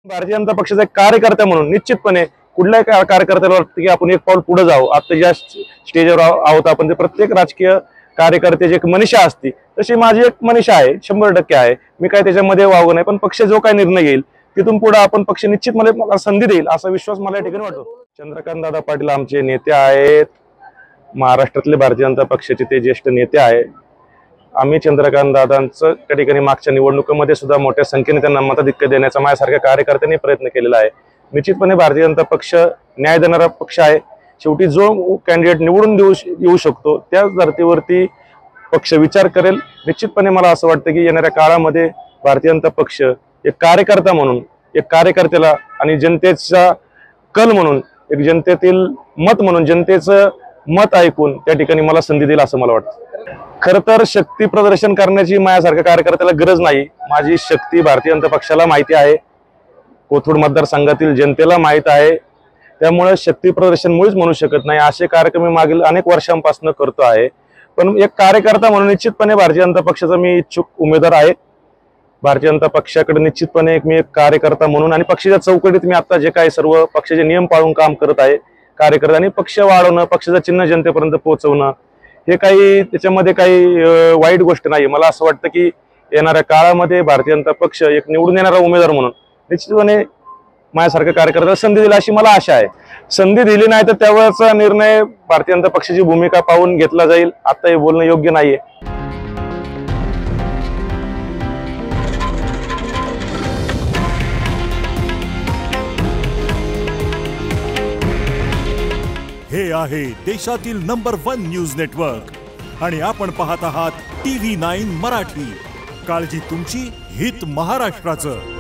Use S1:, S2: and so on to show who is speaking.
S1: भारतीय जनता पक्षाचा एक कार्यकर्ता म्हणून निश्चितपणे कुठल्याही कार्यकर्त्याला वाटतं की आपण एक पाऊल पुढे जाऊ। आता ज्या स्टेजवर आहोत आपण, ते प्रत्येक राजकीय कार्यकर्त्याची एक मनीषा असते, तशी माझी एक मनीषा आहे, 100% आहे। मी काय त्याच्यामध्ये वावग नाही, पण पक्ष जो काय निर्णय घेईल तिथून पुढे आपण पक्ष निश्चित मला संधी देईल असा विश्वास मला या ठिकाणी वाटतो। चंद्रकांत दादा पाटील आमचे नेते आहेत, महाराष्ट्रातले भारतीय जनता पक्षाचे ते ज्येष्ठ नेते आहेत। आम्ही चंद्रकांत दादांचं त्या ठिकाणी मागच्या निवडणुकीमध्ये सुद्धा मोठ्या संख्येने त्यांना मताधिक्य देण्याचा माझ्यासारख्या कार्यकर्त्यांनी प्रयत्न केलेला आहे। निश्चितपणे भारतीय जनता पक्ष न्याय देणारा पक्ष आहे। शेवटी जो कॅन्डिडेट निवडून येऊ शकतो त्या धर्तीवरती पक्ष विचार करेल। निश्चितपणे मला असं वाटतं की येणाऱ्या काळामध्ये भारतीय जनता पक्ष एक कार्यकर्ता म्हणून, एक कार्यकर्त्याला आणि जनतेचा कल म्हणून, एक जनतेतील मत म्हणून, जनतेचं मत ऐकून त्या ठिकाणी मला संधी देईल असं मला वाटतं। खरं तर शक्ती प्रदर्शन करण्याची माझ्यासारख्या कार्यकर्त्याला गरज नाही। माझी शक्ती भारतीय जनता पक्षाला माहिती आहे, कोथरूड मतदारसंघातील जनतेला माहित आहे। त्यामुळे शक्ती प्रदर्शन मुळीच म्हणू शकत नाही। असे कार्यक्रम मी मागील अनेक वर्षांपासून करतो आहे, पण एक कार्यकर्ता म्हणून निश्चितपणे भारतीय जनता पक्षाचा मी इच्छुक उमेदवार आहे। भारतीय जनता पक्षाकडे निश्चितपणे मी एक कार्यकर्ता म्हणून आणि पक्षाच्या चौकटीत मी आता जे काही सर्व पक्षाचे नियम पाळून काम करत आहे, कार्यकर्त्यांनी पक्ष वाढवणं, पक्षाचं चिन्ह जनतेपर्यंत पोहोचवणं, हे काही त्याच्यामध्ये काही वाईट गोष्ट नाही। मला असं वाटतं की येणाऱ्या काळामध्ये भारतीय जनता पक्ष एक निवडून येणारा उमेदवार म्हणून निश्चितपणे माझ्यासारख्या कार्यकर्त्याला संधी दिली अशी मला आशा आहे। संधी दिली नाही तर त्यावेळेचा निर्णय भारतीय जनता पक्षाची भूमिका पाहून घेतला जाईल। आता हे बोलणं योग्य नाहीये।
S2: हे आहे देशातील नंबर 1 न्यूज नेटवर्क आणि आपण पाहत आहात TV9 मराठी। काळजी तुमची, हित महाराष्ट्राचं।